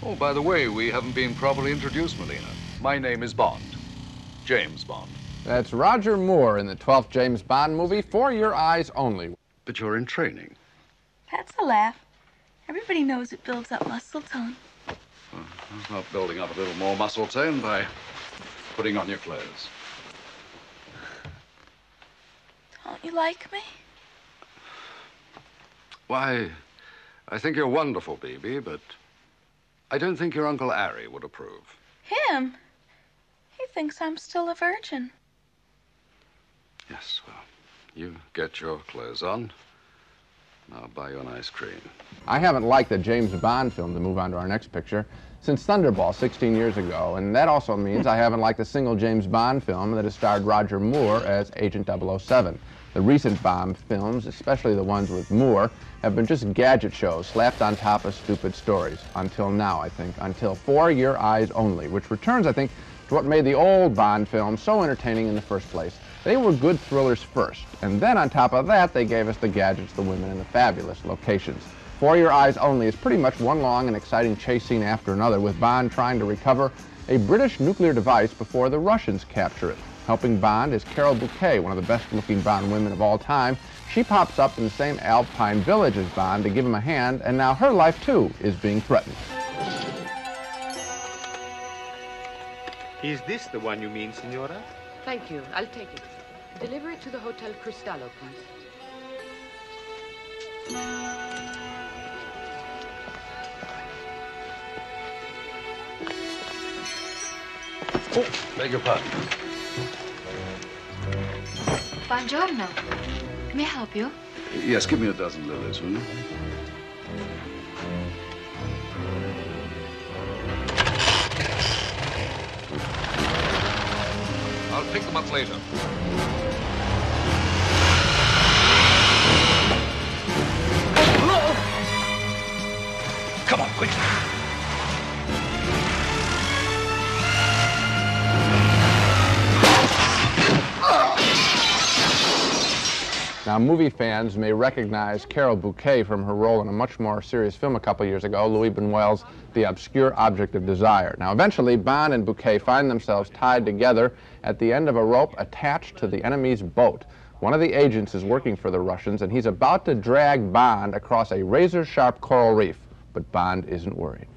Oh, by the way, we haven't been properly introduced, Melina. My name is Bond. James Bond. That's Roger Moore in the 12th James Bond movie, For Your Eyes Only. But you're in training. That's a laugh. Everybody knows it builds up muscle tone. Not building up a little more muscle tone by putting on your clothes. Don't you like me? Why, I think you're wonderful, Bibi, but I don't think your Uncle Harry would approve. Him? He thinks I'm still a virgin. Yes, well, you get your clothes on. I'll buy you an ice cream. I haven't liked the James Bond film, to move on to our next picture, since Thunderball 16 years ago, and that also means I haven't liked a single James Bond film that has starred Roger Moore as Agent 007. The recent Bond films, especially the ones with Moore, have been just gadget shows slapped on top of stupid stories. Until now, I think. Until For Your Eyes Only, which returns, I think, to what made the old Bond films so entertaining in the first place. They were good thrillers first, and then on top of that, they gave us the gadgets, the women, and the fabulous locations. For Your Eyes Only is pretty much one long and exciting chase scene after another, with Bond trying to recover a British nuclear device before the Russians capture it. Helping Bond is Carol Bouquet, one of the best-looking Bond women of all time. She pops up in the same Alpine village as Bond to give him a hand, and now her life, too, is being threatened. Is this the one you mean, Signora? Thank you. I'll take it. Deliver it to the Hotel Cristallo, please. Oh, beg your pardon. Buongiorno. May I help you? Yes, give me a dozen lilies, will you? I'll pick them up later. Come on, quick. Now, movie fans may recognize Carol Bouquet from her role in a much more serious film a couple years ago, Louis Buñuel's The Obscure Object of Desire. Now, eventually, Bond and Bouquet find themselves tied together at the end of a rope attached to the enemy's boat. One of the agents is working for the Russians, and he's about to drag Bond across a razor-sharp coral reef. But Bond isn't worried.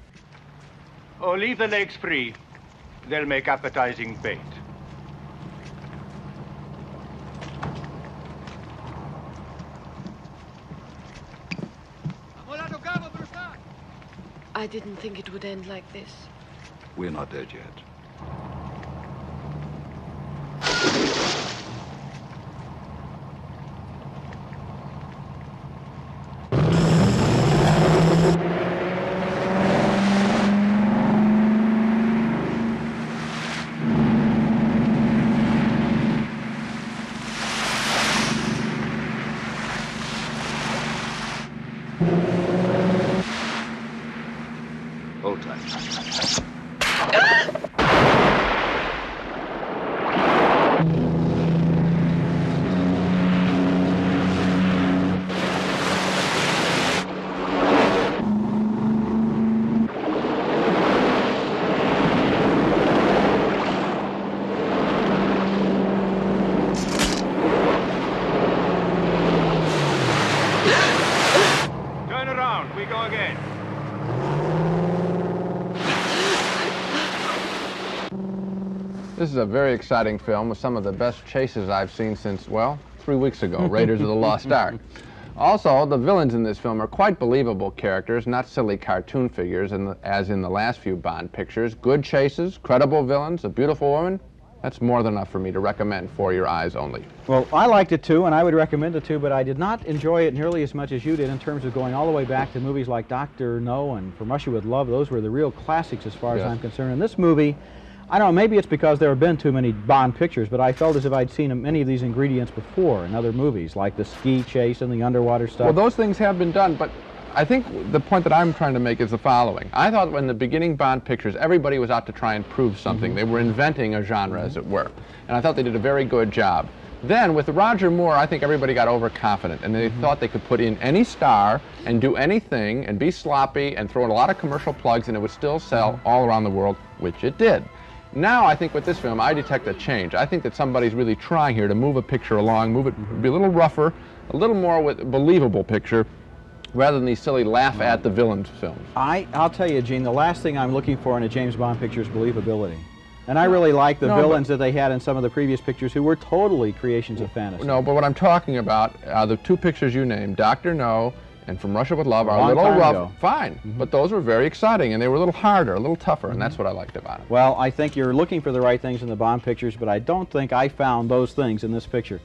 Oh, leave the legs free. They'll make appetizing bait. I didn't think it would end like this. We're not dead yet. Hold tight. Turn around. We go again. This is a very exciting film with some of the best chases I've seen since, well, 3 weeks ago, Raiders of the Lost Ark. Also, the villains in this film are quite believable characters, not silly cartoon figures as in the last few Bond pictures. Good chases, credible villains, a beautiful woman. That's more than enough for me to recommend For Your Eyes Only. Well, I liked it too, and I would recommend it too, but I did not enjoy it nearly as much as you did in terms of going all the way back to movies like Dr. No and From Russia with Love. Those were the real classics as far as I'm concerned. And this movie, I don't know, maybe it's because there have been too many Bond pictures, but I felt as if I'd seen many of these ingredients before in other movies, like the ski chase and the underwater stuff. Well, those things have been done, but I think the point that I'm trying to make is the following. I thought when the beginning Bond pictures, everybody was out to try and prove something. They were inventing a genre, as it were. And I thought they did a very good job. Then with Roger Moore, I think everybody got overconfident, and they thought they could put in any star and do anything and be sloppy and throw in a lot of commercial plugs and it would still sell all around the world, which it did. Now I think with this film, I detect a change. I think that somebody's really trying here to move a picture along, move it, be a little rougher, a little more with a believable picture, rather than these silly laugh at the villains films. I'll tell you, Gene, the last thing I'm looking for in a James Bond picture is believability. And I really like the villains that they had in some of the previous pictures who were totally creations of fantasy. No, but what I'm talking about are the two pictures you named, Dr. No and From Russia with Love, are a little rough. Fine, but those were very exciting, and they were a little harder, a little tougher, and that's what I liked about it. Well, I think you're looking for the right things in the Bond pictures, but I don't think I found those things in this picture.